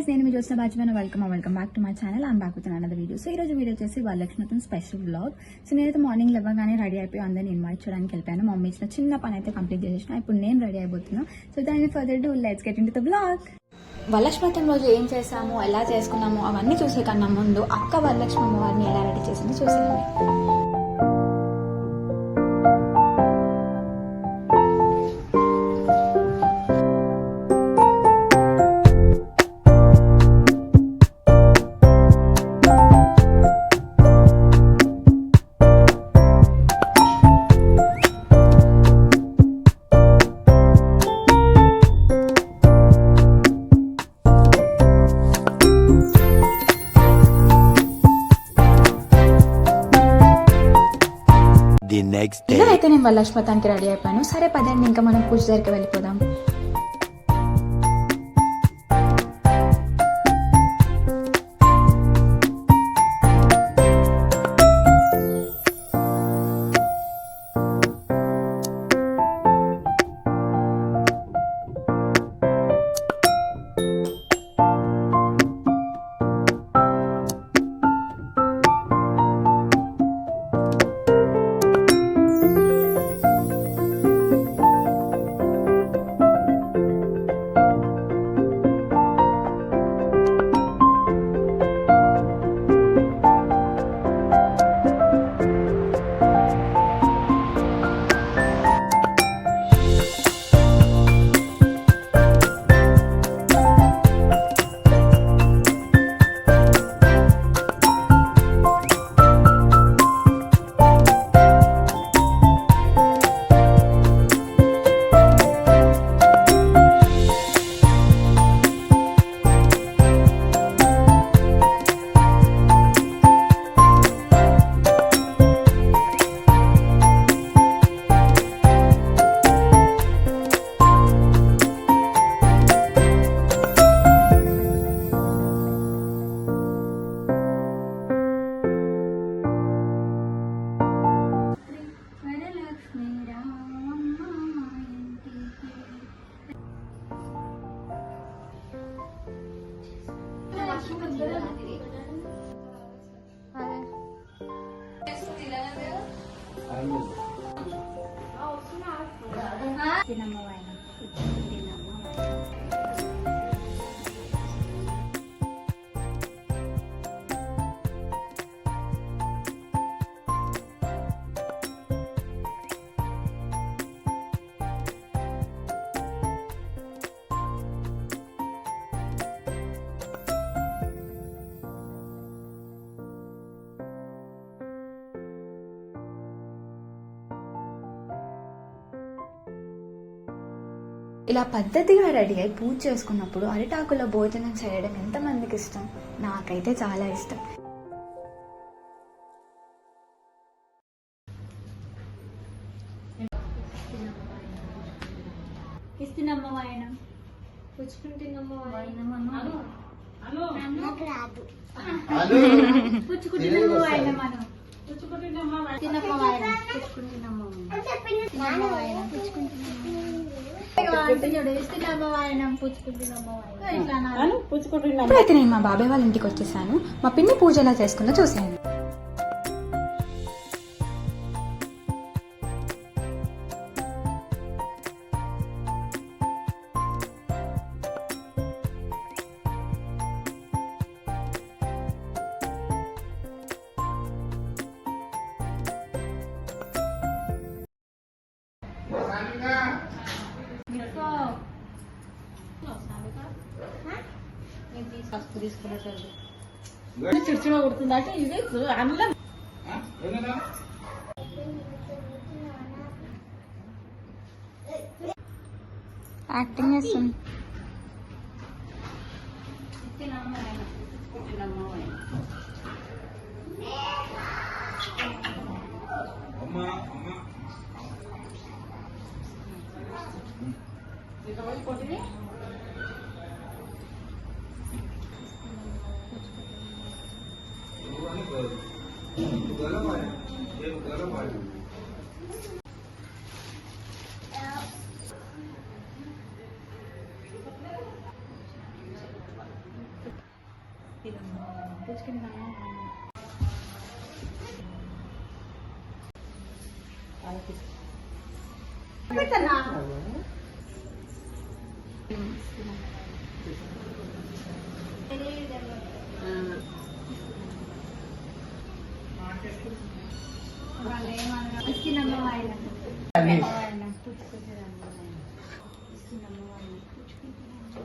నేను మీరు చూసిన బాధ్యమైన welcome back to my channel. I'm back with another video. So ఈ రోజు వీడియో వచ్చేసి వరలక్ష్మి స్పెషల్ బ్లాగ్. సో నేనైతే మార్నింగ్ లేవగానే రెడీ అయిపోయి అందరిని ఇన్వైట్ చేయడానికి వెళ్ళిపోయాను. మమ్మీ ఇచ్చిన చిన్న పని అయితే కంప్లీట్ చేసేసిన. ఇప్పుడు నేను రెడీ అయిపోతున్నా. సో దాని further do let's get into the blog. Varalakshmi రోజు ఏం చేసాము, ఎలా చేసుకున్నాము అవన్నీ చూసే కన్నా ముందు అక్క వరలక్ష్మి అమ్మవారిని ఎలా రెడీ చేసిందో చూసేయాలి. ఇలా అయితే నేను వరలక్ష్మతానికి రెడీ అయిపోయాను. సరే పదండి ఇంకా మనం పూజ దగ్గరికి వెళ్ళిపోదాం. ఇలా పద్ధతిగా రెడీ అయి పూజ చేసుకున్నప్పుడు అరిటాకులో భోజనం చేయడం ఎంతమందికి ఇష్టం? నాకైతే చాలా ఇష్టం. ఇప్పుడైతే నేను మా బాబాయ్ వాళ్ళ ఇంటికి వచ్చేసాను. మా పిన్ని పూజ ఎలా చేసుకుందో చూసాను. చిడిచిడ కొడుతుందంటే ఇది అన్నం యాక్టింగ్ చేస్తుంది.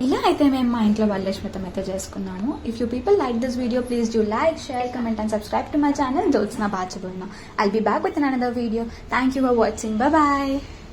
ఇలా అయితే మేము మా ఇంట్లో వరలక్ష్మితం అయితే చేసుకున్నాము. If you people like this video please do like, share, comment and subscribe to my channel Jyotsna Bachaboina. I'll be back with another video. Thank you for watching. Bye bye.